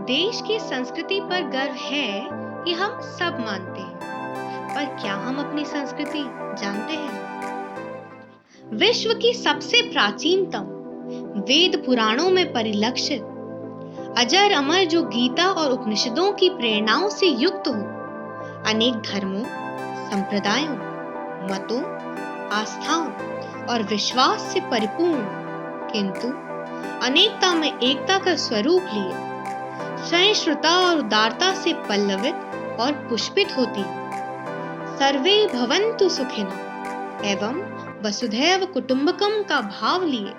देश की संस्कृति पर गर्व है कि हम सब मानते हैं, पर क्या हम अपनी संस्कृति जानते हैं? विश्व की सबसे प्राचीनतम वेद पुराणों में परिलक्षित अजर अमर जो गीता और उपनिषदों की प्रेरणाओं से युक्त हो, अनेक धर्मों, संप्रदायों, मतों, आस्थाओं और विश्वास से परिपूर्ण, किंतु अनेकता में एकता का स्वरूप लिए सहिष्णुता और उदारता से पल्लवित और पुष्पित होती है। सर्वे भवन्तु सुखिनः एवं वसुधैव कुटुंबकम का भाव लिए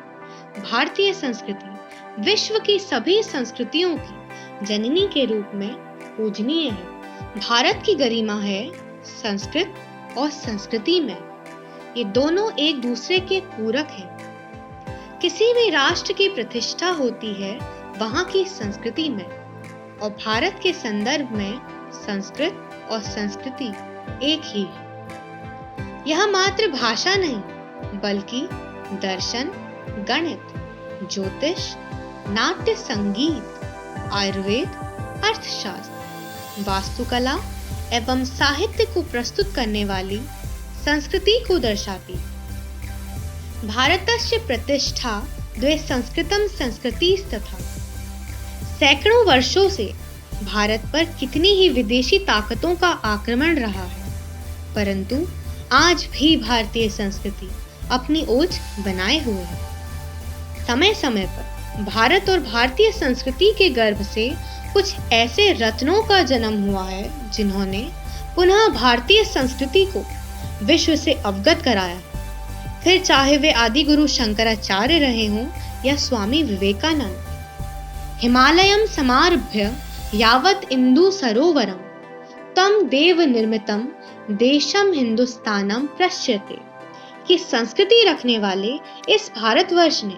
भारतीय संस्कृति विश्व की सभी संस्कृतियों की जननी के रूप में पूजनीय है। भारत की गरिमा है संस्कृत और संस्कृति में। ये दोनों एक दूसरे के पूरक हैं। किसी भी राष्ट्र की प्रतिष्ठा होती है वहां की संस्कृति में, और भारत के संदर्भ में संस्कृत और संस्कृति एक ही है। यह मात्र भाषा नहीं, बल्कि दर्शन, गणित, ज्योतिष, नाट्य, संगीत, आयुर्वेद, अर्थशास्त्र, वास्तुकला एवं साहित्य को प्रस्तुत करने वाली संस्कृति को दर्शाती। भारतस्य प्रतिष्ठा द्वे संस्कृतम संस्कृतिस्तथा। सैकड़ों वर्षों से भारत पर कितनी ही विदेशी ताकतों का आक्रमण रहा है, परंतु आज भी भारतीय संस्कृति अपनी ओज बनाए हुए है। समय समय पर भारत और भारतीय संस्कृति के गर्भ से कुछ ऐसे रत्नों का जन्म हुआ है जिन्होंने पुनः भारतीय संस्कृति को विश्व से अवगत कराया। फिर चाहे वे आदि गुरु शंकराचार्य रहे हों या स्वामी विवेकानंद। हिमालयम समारभ्य यावत इंदु सरोवरम तम देव निर्मितम देशम हिंदुस्तानम पश्यते की संस्कृति रखने वाले इस भारतवर्ष ने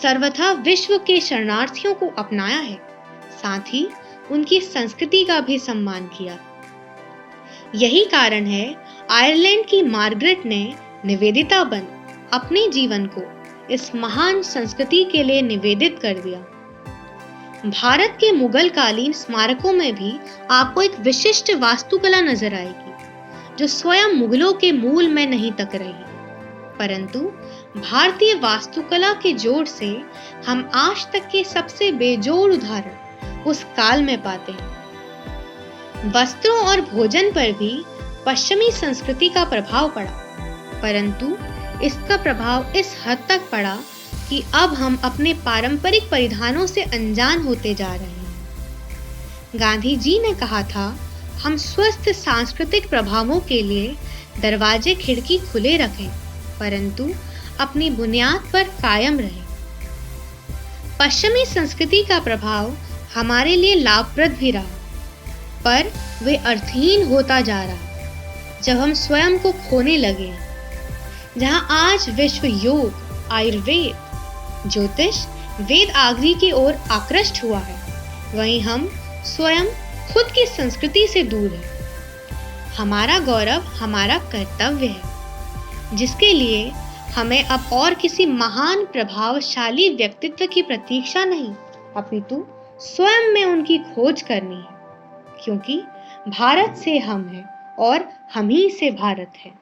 सर्वथा विश्व के शरणार्थियों को अपनाया है, साथ ही उनकी संस्कृति का भी सम्मान किया। यही कारण है आयरलैंड की मार्गरेट ने निवेदिता बन अपने जीवन को इस महान संस्कृति के लिए निवेदित कर दिया। भारत के मुगल कालीन स्मारकों में भी आपको एक विशिष्ट वास्तुकला नजर आएगी, जो स्वयं मुगलों के मूल में नहीं तक रही, परंतु भारतीय वास्तुकला के जोड़ से हम आज तक के सबसे बेजोड़ उदाहरण उस काल में पाते हैं। वस्त्रों और भोजन पर भी पश्चिमी संस्कृति का प्रभाव पड़ा, परंतु इसका प्रभाव इस हद तक पड़ा कि अब हम अपने पारंपरिक परिधानों से अनजान होते जा रहे हैं। गांधी जी ने कहा था, हम स्वस्थ सांस्कृतिक प्रभावों के लिए दरवाजे खिड़की खुले रखें, परंतु अपनी बुनियाद पर कायम रहें। पश्चिमी संस्कृति का प्रभाव हमारे लिए लाभप्रद भी रहा, पर वे अर्थहीन होता जा रहा जब हम स्वयं को खोने लगे। जहां आज विश्व योग, आयुर्वेद, ज्योतिष, वेद आदि की ओर आकृष्ट हुआ है, वहीं हम स्वयं खुद की संस्कृति से दूर हैं। हमारा गौरव हमारा कर्तव्य है, जिसके लिए हमें अब और किसी महान प्रभावशाली व्यक्तित्व की प्रतीक्षा नहीं, अपितु स्वयं में उनकी खोज करनी है, क्योंकि भारत से हम हैं और हम ही से भारत है।